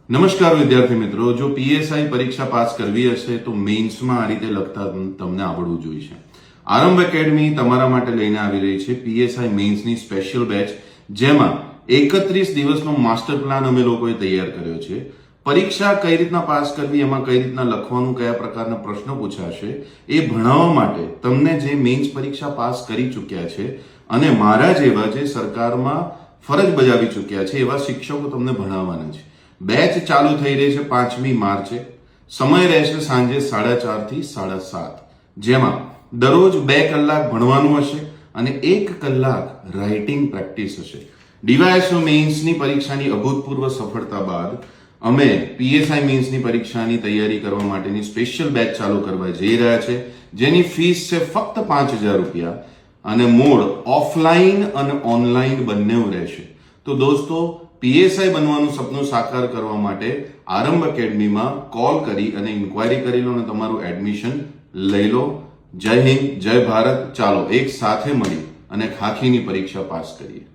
નમસ્કાર વિદ્યાર્થી મિત્રો, જો પીએસઆઈ પરીક્ષા પાસ કરવી હશે તો મેઇન્સમાં આ રીતે લખતા તમને આવડવું જોઈએ. આરંભ એકેડમી તમારા માટે લઈને આવી રહી છે પીએસઆઈ મેઇન્સની સ્પેશિયલ બેચ, જેમાં 31 દિવસનો માસ્ટર પ્લાન અમે લોકોએ તૈયાર કર્યો છે. પરીક્ષા કઈ રીતના પાસ કરવી, એમાં કઈ રીતના લખવાનું, કયા પ્રકારના પ્રશ્નો પૂછાશે એ ભણાવવા માટે તમને જે મેઇન્સ પરીક્ષા પાસ કરી ચૂક્યા છે અને મારા જેવા જે સરકારમાં ફરજ બજાવી ચૂક્યા છે એવા શિક્ષકો તમને ભણાવવાના છે. બેચ ચાલુ થઈ રહી છે 5મી માર્ચે. સમય રહેશે સાંજે 4:30 થી 7:30, જેમાં દરરોજ 2 કલાક ભણવાનું હશે અને 1 કલાક રાઇટિંગ પ્રેક્ટિસ હશે. ડીવાયએસઓ મેઇન્સની પરીક્ષાની અભૂતપૂર્વ સફળતા બાદ અમે પીએસઆઈ મેઇન્સની પરીક્ષાની તૈયારી કરવા માટેની સ્પેશિયલ બેચ ચાલુ કરવા જઈ રહ્યા છે, જેની ફીસ છે ફક્ત 5,000 રૂપિયા અને મોડ ઓફલાઈન અને ઓનલાઈન બંને રહેશે. તો દોસ્તો, પીએસઆઈ બનવાનું સપનું સાકાર કરવા માટે આરંભ એકેડમીમાં કોલ કરી અને ઇન્ક્વાયરી કરી લો અને તમારું એડમિશન લઈ લો. જય હિન્દ, જય ભારત. ચાલો એક સાથે મળી અને ખાખીની પરીક્ષા પાસ કરીએ.